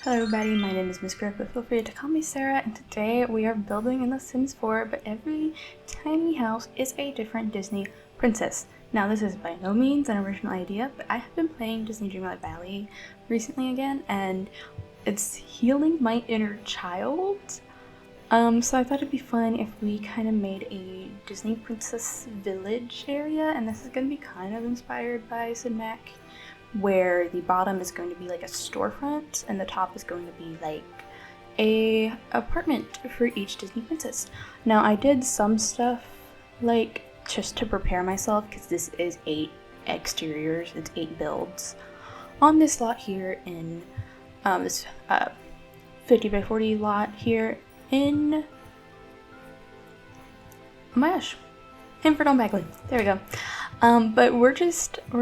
Hello everybody, my name is MsGryff, but feel free to call me Sarah, and today we are building in The Sims 4, but every tiny house is a different Disney princess. Now this is by no means an original idea, but I have been playing Disney Dreamlight Valley recently again, and it's healing my inner child. So I thought it'd be fun if we kind of made a Disney princess village area, and this is going to be kind of inspired by Sid Mac, where the bottom is going to be like a storefront and the top is going to be like a apartment for each Disney princess. Now I did some stuff like just to prepare myself, because this is 8 exteriors, it's 8 builds on this lot here in this 50 by 40 lot here in, oh my gosh, Hanford on Bagley. There we go. But we're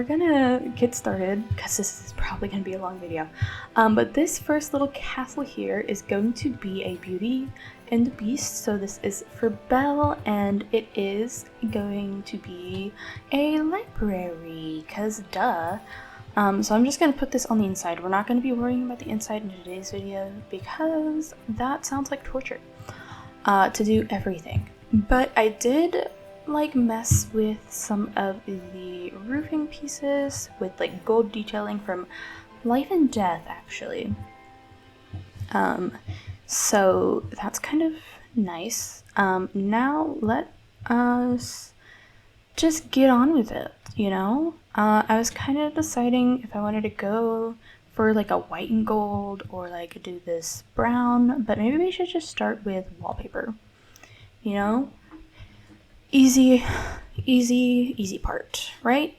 gonna get started because this is probably gonna be a long video. But this first little castle here is going to be a Beauty and the Beast. So this is for Belle, and it is going to be a library, cause duh. So I'm just gonna put this on the inside. We're not gonna be worrying about the inside in today's video because that sounds like torture to do everything. But I did like mess with some of the roofing pieces with like gold detailing from Life and Death actually. So that's kind of nice. Now let us just get on with it, you know? I was kind of deciding if I wanted to go for like a white and gold or like do this brown, but maybe we should just start with wallpaper, you know? Easy part, right?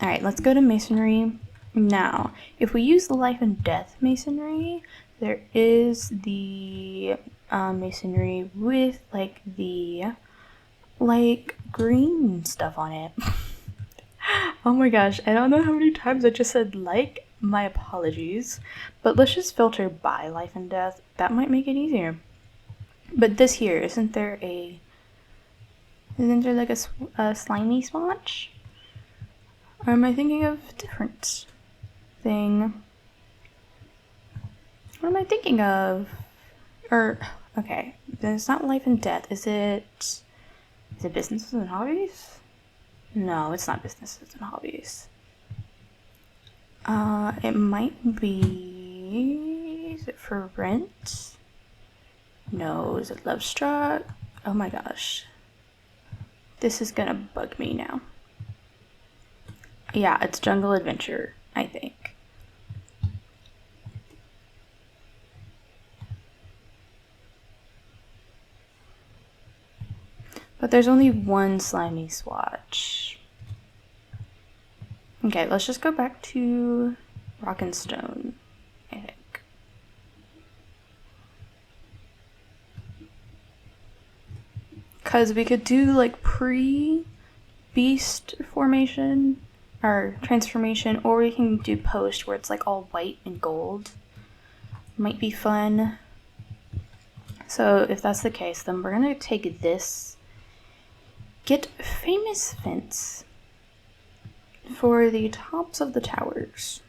Alright, let's go to masonry. Now, if we use the Life and Death masonry, there is the masonry with like the like green stuff on it. Oh my gosh, I don't know how many times I just said like, my apologies. But let's just filter by Life and Death. That might make it easier. But this here, isn't there like a slimy swatch? Or am I thinking of a different thing? What am I thinking of? Or, okay, then it's not Life and Death. Is it Businesses and Hobbies? No, it's not Businesses and Hobbies. It might be, is it for Rent? No, is it Love Struck? Oh my gosh. This is gonna bug me now. Yeah, it's Jungle Adventure, I think. But there's only one slimy swatch. Okay, let's just go back to Rock and Stone, I think. Because we could do like pre-beast formation or transformation, or we can do post where it's like all white and gold. Might be fun. So if that's the case, then we're gonna take this, get famous fence for the tops of the towers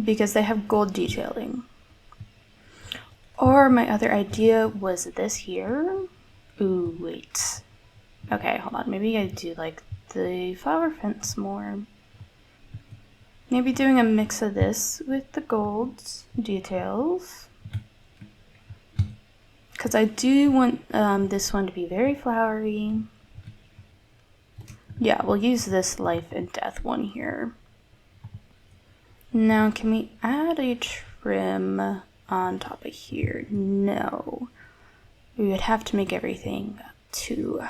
because they have gold detailing. Or my other idea was this here. Ooh, wait. Okay, hold on. Maybe I do like the flower fence more. Maybe doing a mix of this with the gold details. Because I do want this one to be very flowery. Yeah, we'll use this Life and Death one here. Now, can we add a trim on top of here? No. We would have to make everything to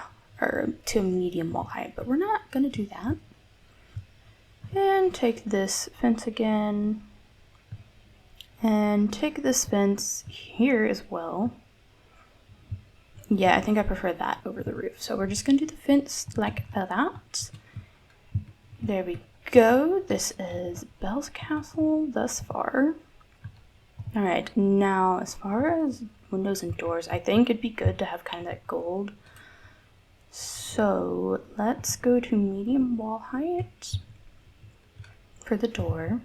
a medium wall height, but we're not gonna do that. And take this fence again. And take this fence here as well. Yeah, I think I prefer that over the roof. So we're just gonna do the fence like that. There we go. This is Belle's castle thus far. Alright, now as far as windows and doors, I think it'd be good to have kind of that gold. So let's go to medium wall height for the door.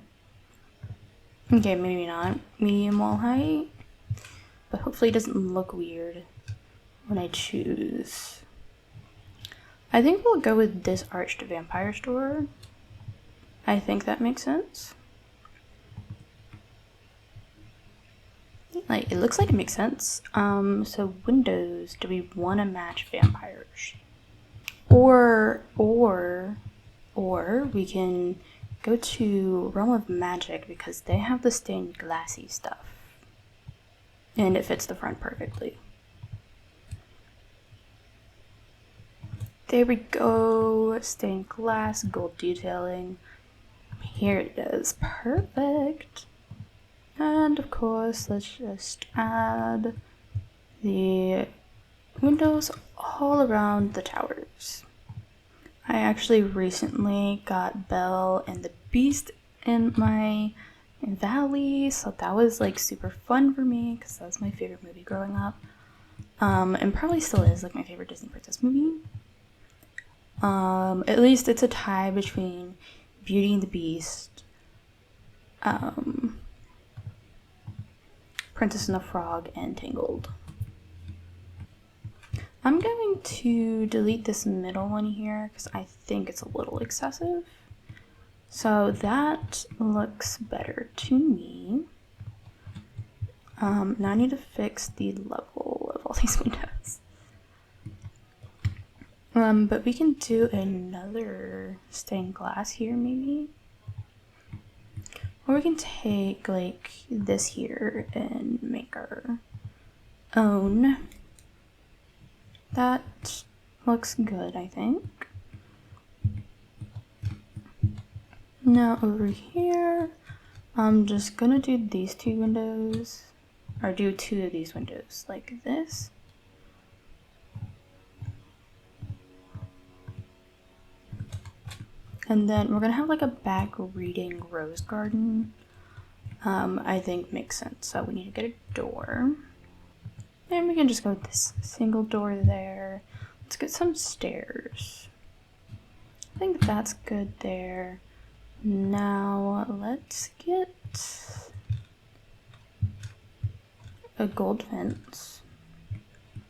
Okay, maybe not medium wall height, but hopefully it doesn't look weird when I choose. I think we'll go with this arched vampire door. I think that makes sense. Like, it looks like it makes sense. So windows, do we want to match vampires? Or we can go to Realm of Magic because they have the stained glassy stuff. And it fits the front perfectly. There we go. Stained glass, gold detailing. Here it is. Perfect. And of course, let's just add the windows all around the towers. I actually recently got Belle and the Beast in my valley, so that was like super fun for me because that was my favorite movie growing up. And probably still is like my favorite Disney princess movie. At least it's a tie between Beauty and the Beast, Princess and the Frog, and Tangled. I'm going to delete this middle one here because I think it's a little excessive. So that looks better to me. Now I need to fix the level of all these windows. But we can do another stained glass here maybe. Or we can take like this here and make our own. That looks good, I think. Now over here, I'm just gonna do these two windows, or do two of these windows like this. And then we're gonna have like a back reading rose garden. I think makes sense. So we need to get a door. And we can just go with this single door there. Let's get some stairs. I think that's good there. Now let's get a gold fence.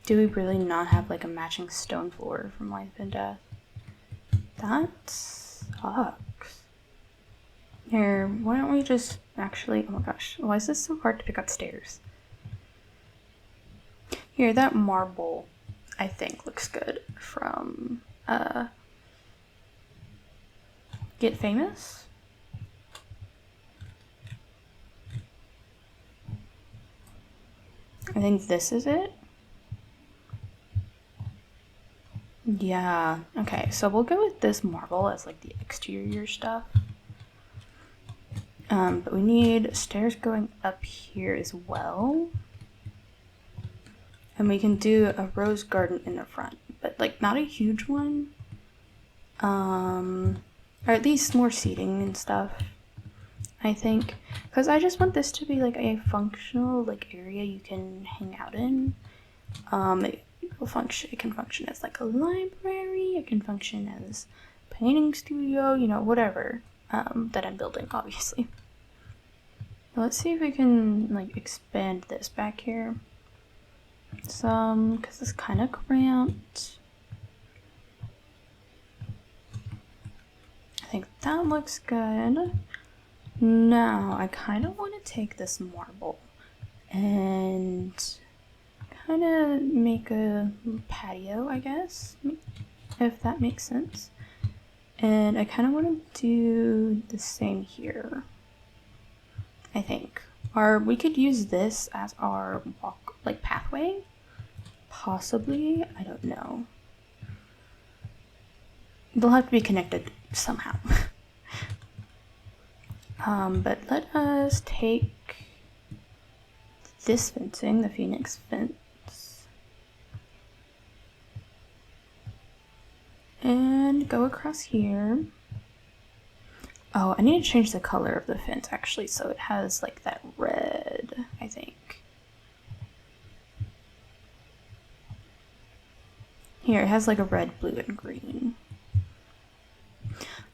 Do we really not have like a matching stone floor from Life and Death? That sucks. Here, why don't we just actually, oh my gosh, why is this so hard to pick up stairs? Here, that marble, I think, looks good from Get Famous. I think this is it. Yeah, okay, so we'll go with this marble as like the exterior stuff. But we need stairs going up here as well. And we can do a rose garden in the front, but like not a huge one. Or at least more seating and stuff, I think. Because I just want this to be like a functional like area you can hang out in. It can function as like a library, it can function as a painting studio, you know, whatever that I'm building, obviously. Let's see if we can like expand this back here some, because it's kind of cramped. I think that looks good. Now I kind of want to take this marble and kind of make a patio, I guess, if that makes sense. And I kind of want to do the same here, I think. Or we could use this as our walk, like pathway, possibly, I don't know. They'll have to be connected somehow. But let us take this fencing, the Phoenix fence, and go across here. Oh, I need to change the color of the fence actually, so it has like that red, I think. Here, it has like a red, blue, and green.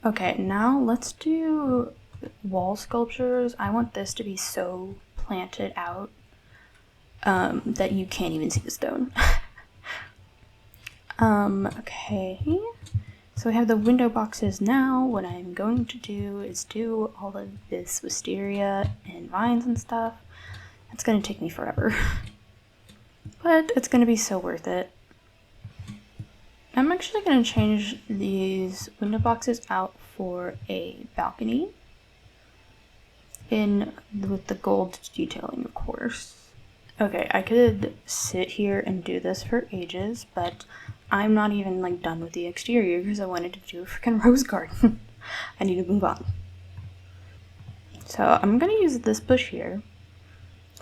Okay, now let's do wall sculptures, I want this to be so planted out that you can't even see the stone. Okay. So we have the window boxes now. What I'm going to do is do all of this wisteria and vines and stuff. It's going to take me forever. But it's going to be so worth it. I'm actually going to change these window boxes out for a balcony with the gold detailing, of course. Okay, I could sit here and do this for ages, but I'm not even like done with the exterior because I wanted to do a freaking rose garden. I need to move on. So I'm gonna use this bush here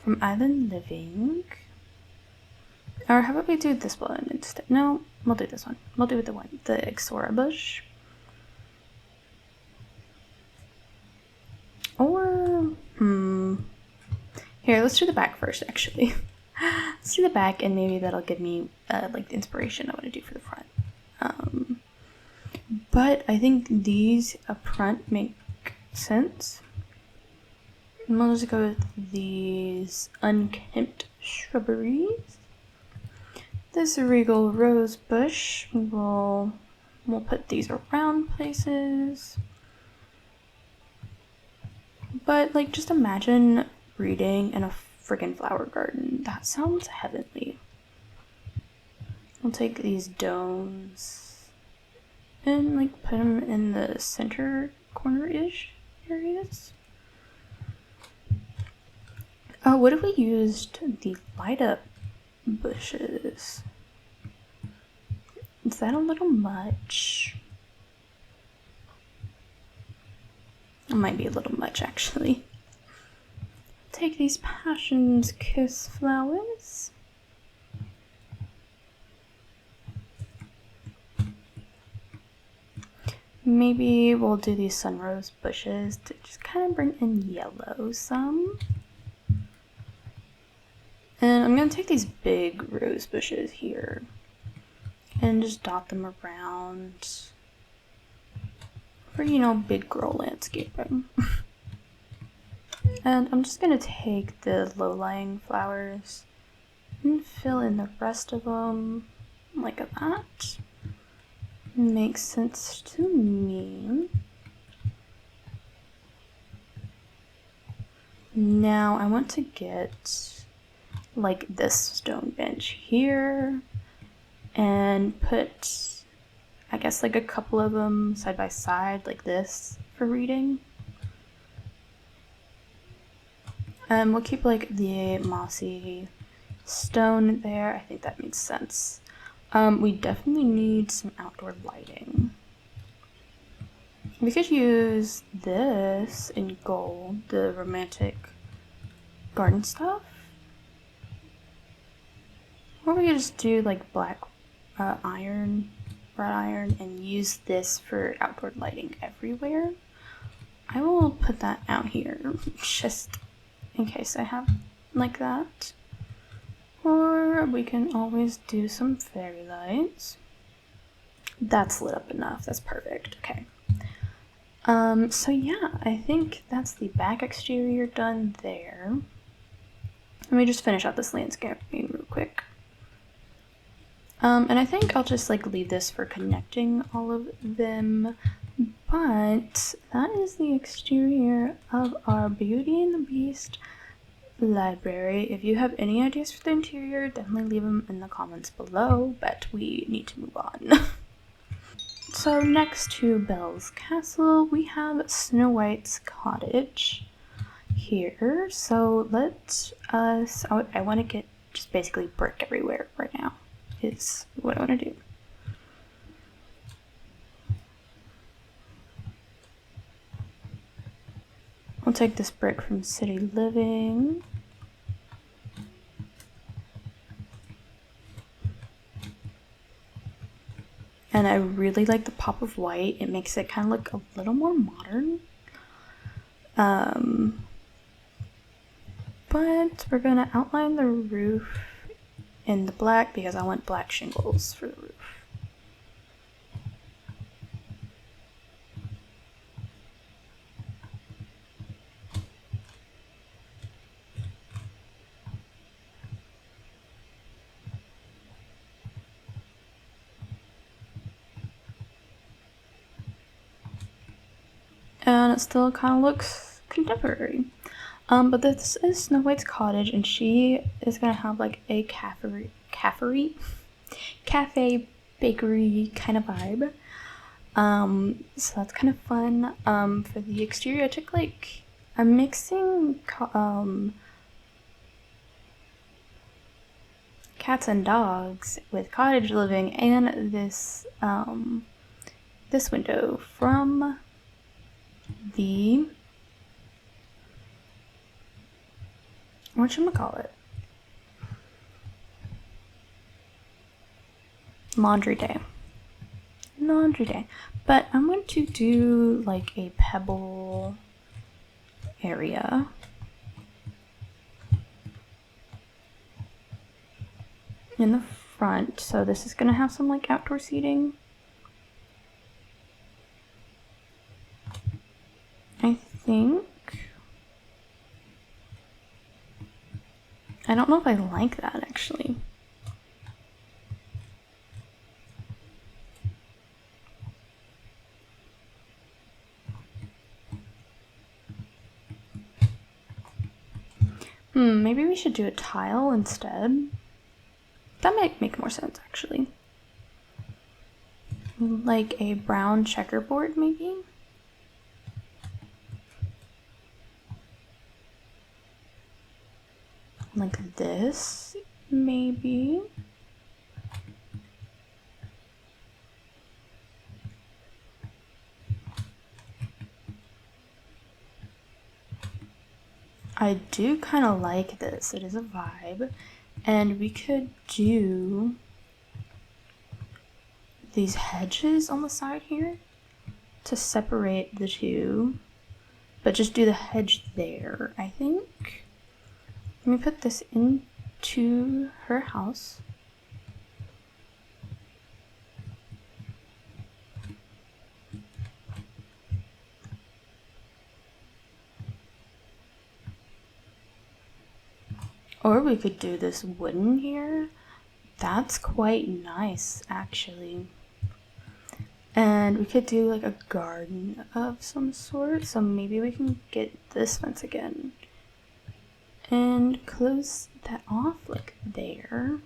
from Island Living. Or how about we do this one instead? No, we'll do this one. We'll do the Exora bush. Or, here, let's do the back first, actually. Let's do the back, and maybe that'll give me, like, the inspiration I want to do for the front. But I think these up front make sense. And we'll just go with these unkempt shrubberies. This regal rose bush, we'll put these around places. But, like, just imagine reading in a friggin' flower garden. That sounds heavenly. We'll take these domes and, like, put them in the center corner-ish areas. Oh, what if we used the light-up bushes? Is that a little much? It might be a little much, actually. Take these passion's kiss flowers. Maybe we'll do these sunrose bushes to just kind of bring in yellow some. And I'm going to take these big rose bushes here and just dot them around for, you know, big girl landscaping. And I'm just going to take the low-lying flowers and fill in the rest of them like that. Makes sense to me. Now I want to get like this stone bench here and put, I guess, like a couple of them side by side like this for reading. We'll keep like the mossy stone there. I think that makes sense. We definitely need some outdoor lighting. We could use this in gold, the romantic garden stuff. Or we could just do like black wrought iron, and use this for outdoor lighting everywhere. I will put that out here just in case I have like that. Or we can always do some fairy lights. That's lit up enough. That's perfect. Okay. So yeah, I think that's the back exterior done there. Let me just finish out this landscaping real quick. And I think I'll just like leave this for connecting all of them. But that is the exterior of our Beauty and the Beast library. If you have any ideas for the interior, definitely leave them in the comments below, but we need to move on. So next to Belle's castle, we have Snow White's cottage here. So I want to get just basically brick everywhere right now is what I want to do. I'll take this brick from City Living. And I really like the pop of white. It makes it kind of look a little more modern. But we're going to outline the roof in the black because I want black shingles for the roof. it still kind of looks contemporary. But this is Snow White's cottage, and she is gonna have like a cafe, bakery kind of vibe. So that's kind of fun. For the exterior, I took like, I'm mixing cats and dogs with cottage living and this this window from the, whatchamacallit, laundry day. But I'm going to do like a pebble area. In the front, so this is gonna have some like outdoor seating. I think. I don't know if I like that actually. Maybe we should do a tile instead. That might make more sense actually. Like a brown checkerboard maybe? Like this, maybe? I do kind of like this. It is a vibe. And we could do these hedges on the side here to separate the two. But just do the hedge there, I think. Let me put this into her house. Or we could do this wooden here. That's quite nice, actually. And we could do like a garden of some sort. So maybe we can get this fence again. And close that off like there.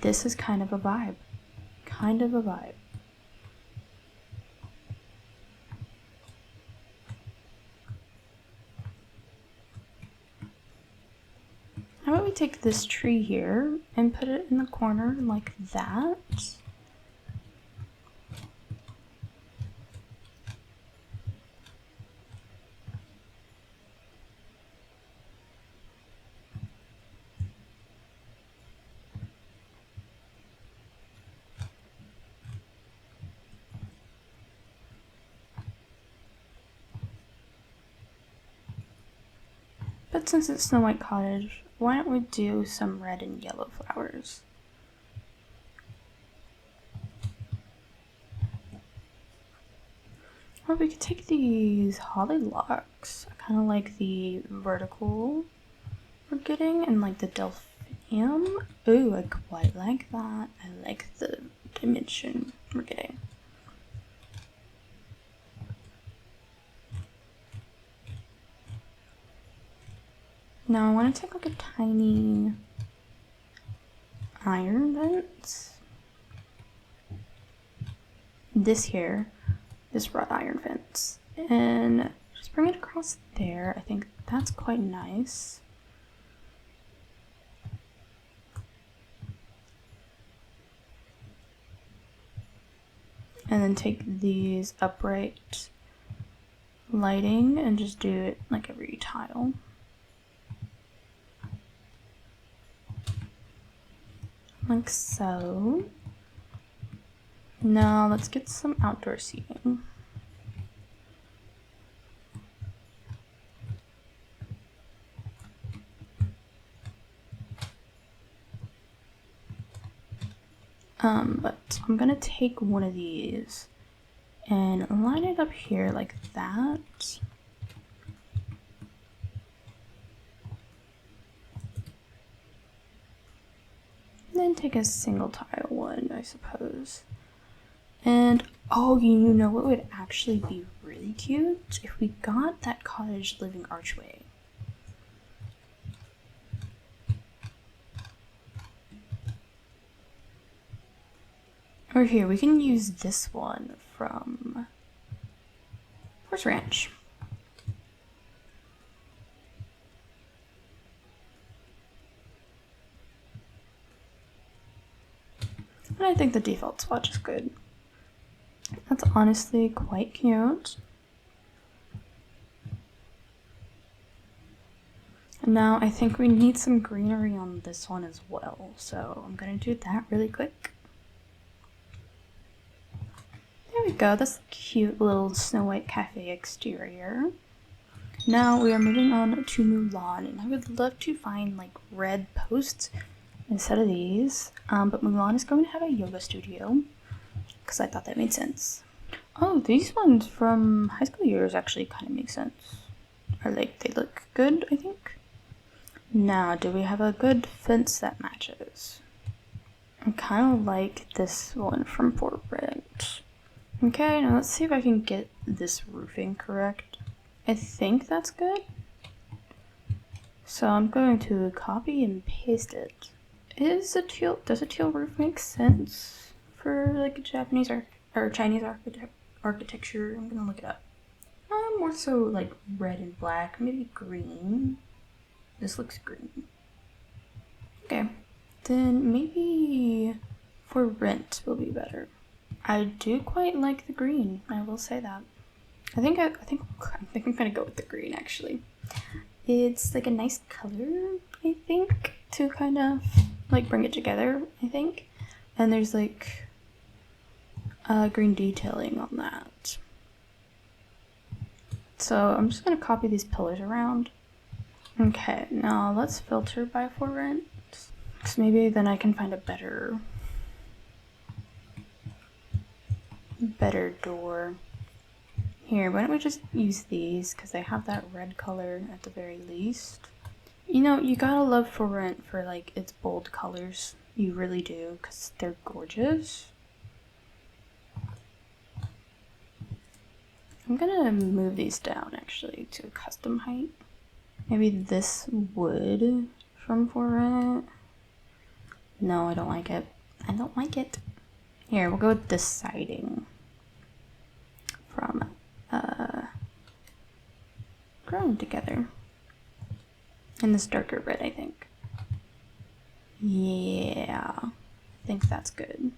This is kind of a vibe. Kind of a vibe. How about we take this tree here and put it in the corner like that? But since it's Snow White Cottage, why don't we do some red and yellow flowers? Or we could take these holly locks. I kind of like the vertical we're getting and like the delphinium. Ooh, I quite like that. I like the dimension we're getting. Now I want to take like a tiny iron vent. This here, this wrought iron fence, and just bring it across there. I think that's quite nice. And then take these upright lighting and just do it like every tile. Like so. Now let's get some outdoor seating. But I'm gonna take one of these and line it up here like that. Then take a single tile one, I suppose. And Oh, you know what would actually be really cute? If we got that cottage living archway. Or here, we can use this one from Horse Ranch. And I think the default swatch is good. That's honestly quite cute. And now I think we need some greenery on this one as well, so I'm gonna do that really quick. There we go, that's a cute little Snow White cafe exterior. Now we are moving on to Mulan, and I would love to find like red posts instead of these, but Mulan is going to have a yoga studio because I thought that made sense. Oh, these ones from high school years actually kind of make sense. Or like they look good, I think. Now, do we have a good fence that matches? I kind of like this one from For Rent. Okay, now let's see if I can get this roofing correct. I think that's good. So I'm going to copy and paste it. Does a teal roof make sense for like a Japanese or Chinese architecture? I'm gonna look it up. More so like red and black, maybe green. This looks green. Okay, then maybe For Rent will be better. I do quite like the green. I will say that. I think I'm gonna go with the green actually. It's like a nice color, I think, to kind of like bring it together, I think. And there's like green detailing on that. So I'm just gonna copy these pillars around. Okay, now let's filter by For Rent. Because maybe then I can find a better door. Here, why don't we just use these because they have that red color at the very least. You know, you gotta love For Rent for like its bold colors. You really do, because they're gorgeous. I'm gonna move these down actually to a custom height. Maybe this wood from For Rent. No, I don't like it. I don't like it. Here, we'll go with this siding from Growing Together. And this darker red, I think. Yeah, I think that's good.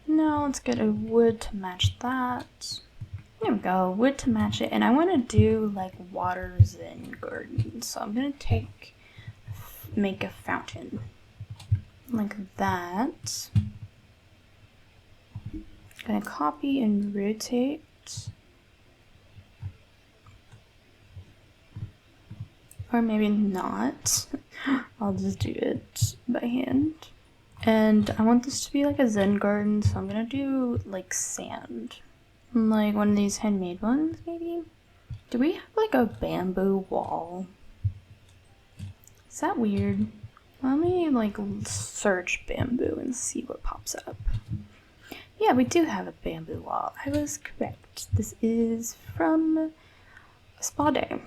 Now let's get a wood to match that. There we go, wood to match it. And I want to do like waters and gardens. So I'm gonna make a fountain like that. Gonna copy and rotate. Or maybe not. I'll just do it by hand. And I want this to be like a Zen garden, so I'm gonna do like sand. Like one of these handmade ones, maybe? Do we have like a bamboo wall? Is that weird? Let me like search bamboo and see what pops up. Yeah, we do have a bamboo wall. I was correct. This is from a spa day.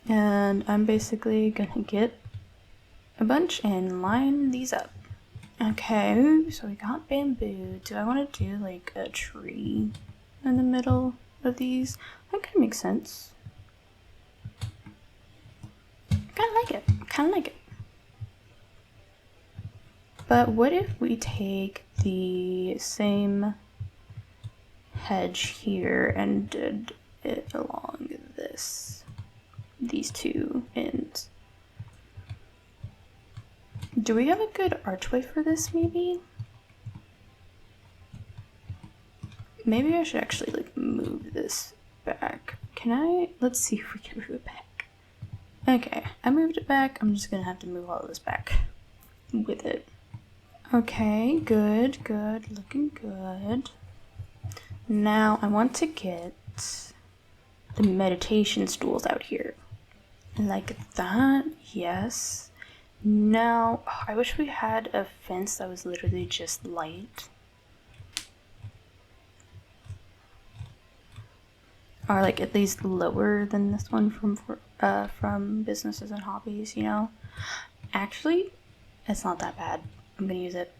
And I'm basically gonna get a bunch and line these up. Okay, so we got bamboo. Do I want to do like a tree in the middle of these? That kind of makes sense. I kind of like it. But what if we take the same hedge here and did it along these two ends? Do we have a good archway for this, maybe? Maybe I should actually like move this back. Let's see if we can move it back. Okay, I moved it back. I'm just gonna have to move all of this back with it. Okay, good, looking good. Now I want to get the meditation stools out here. Like that, yes. Now, I wish we had a fence that was literally just light. Or like at least lower than this one from businesses and hobbies, you know? Actually, it's not that bad. I'm gonna use it.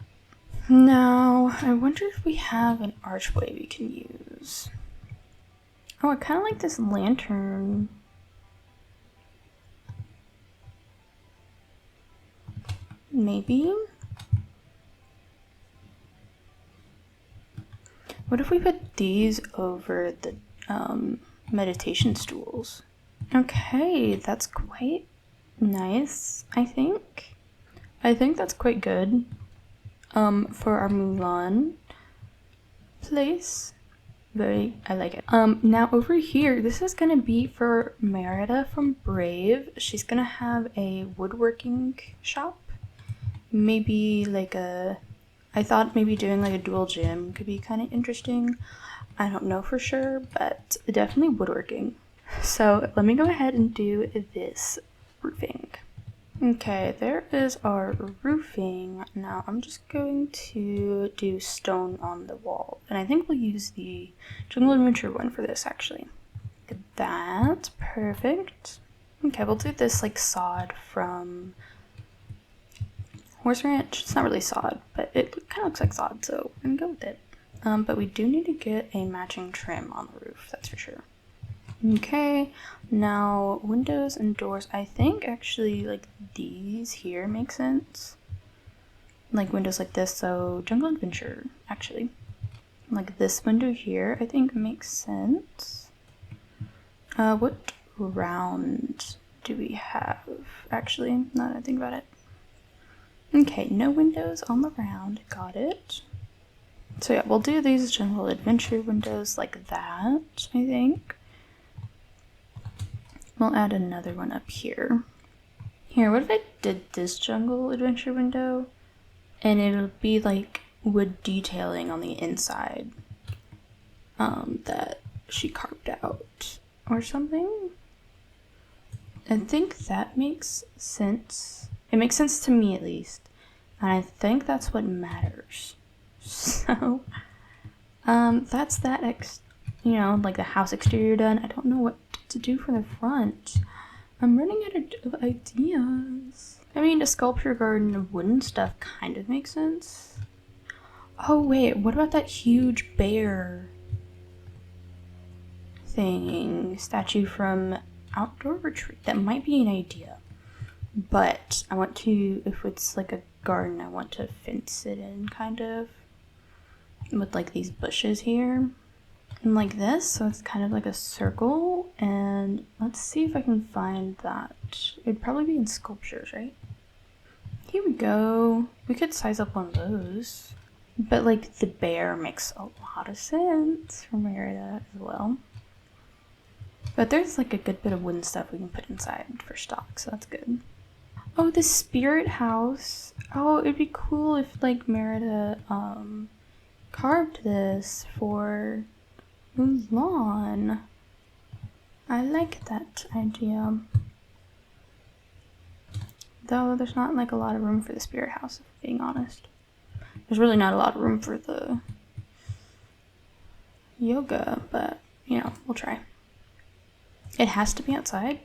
Now, I wonder if we have an archway we can use. Oh, I kind of like this lantern. Maybe? What if we put these over the meditation stools? Okay, that's quite nice, I think. I think that's quite good for our Mulan place. I like it. Now over here, this is gonna be for Merida from Brave. She's gonna have a woodworking shop. Maybe like I thought maybe doing like a dual gym could be kind of interesting. I don't know for sure, but definitely woodworking. So let me go ahead and do this roofing. Okay, there is our roofing. Now I'm just going to do stone on the wall. And I think we'll use the Jungle Adventure one for this actually. Look at that, perfect. Okay, we'll do this like sod from Horse Ranch. It's not really sod, but it kind of looks like sod, so we're gonna go with it. But we do need to get a matching trim on the roof, that's for sure. Okay, now windows and doors. I think actually like these here make sense. Like windows like this, so Jungle Adventure, actually. Like this window here, I think makes sense. What round do we have? Actually, now that I think about it. Okay, no windows on the round, got it. So yeah, we'll do these Jungle Adventure windows like that, I think. We'll add another one up here. Here, what if I did this Jungle Adventure window? And it'll be like wood detailing on the inside that she carved out or something. I think that makes sense. It makes sense to me at least. And I think that's what matters. So, that's that like the house exterior done. I don't know what to do for the front. I'm running out of ideas. I mean, a sculpture garden of wooden stuff kind of makes sense. Oh wait, what about that huge bear statue from Outdoor Retreat? That might be an idea. But I want to, if it's like a garden, I want to fence it in kind of with like these bushes here. And like this, so it's kind of like a circle, and let's see if I can find that. It'd probably be in sculptures, right? Here we go. We could size up one of those. But like the bear makes a lot of sense for Merida as well. But there's like a good bit of wooden stuff we can put inside for stock, so that's good. Oh, the spirit house. Oh, it'd be cool if like Merida carved this for Mulan. I like that idea. Though there's not like a lot of room for the spirit house, if I'm being honest. There's really not a lot of room for the yoga, but you know, we'll try. It has to be outside.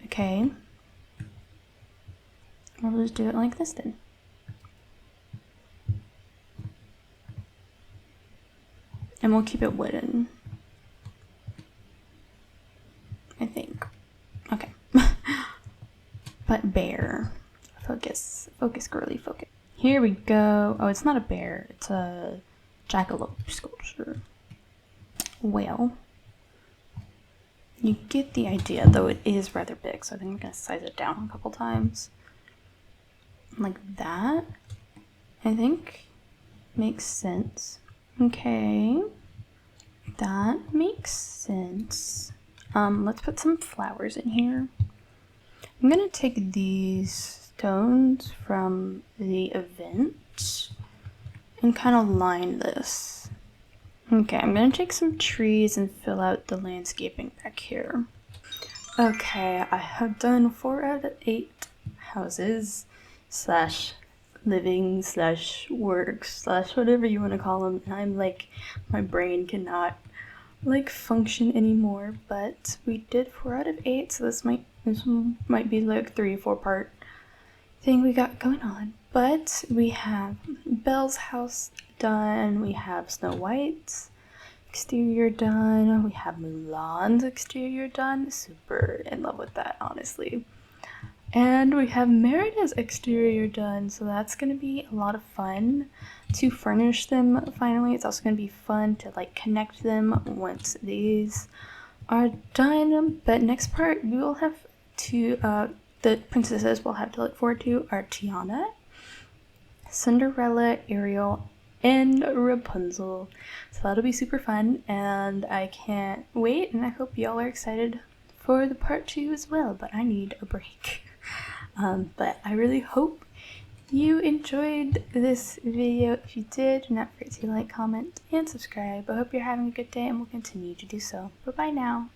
Okay. We'll just do it like this then. And we'll keep it wooden. I think. Okay. But bear. Focus, girly, focus. Here we go. Oh, it's not a bear. It's a jackalope sculpture. Well, you get the idea, though it is rather big, so I think I'm going to size it down a couple times. Like that, I think, makes sense. Okay, that makes sense. Let's put some flowers in here. I'm gonna take these stones from the event and kind of line this. Okay, I'm gonna take some trees and fill out the landscaping back here. Okay, I have done 4 out of 8 houses slash living slash work slash whatever you want to call them, and I'm like, my brain cannot like function anymore. But we did 4 out of 8, so this might be like 3-4 part thing we got going on. But we have Belle's house done, we have Snow White's exterior done, we have Mulan's exterior done. Super in love with that, honestly. And we have Merida's exterior done, so that's going to be a lot of fun to furnish them finally. It's also going to be fun to like connect them once these are done. But next part we will have to, the princesses we'll have to look forward to are Tiana, Cinderella, Ariel, and Rapunzel. So that'll be super fun, and I can't wait, and I hope y'all are excited for the part 2 as well, but I need a break. But I really hope you enjoyed this video. If you did, do not forget to like, comment, and subscribe. I hope you're having a good day and will continue to do so. Bye bye now.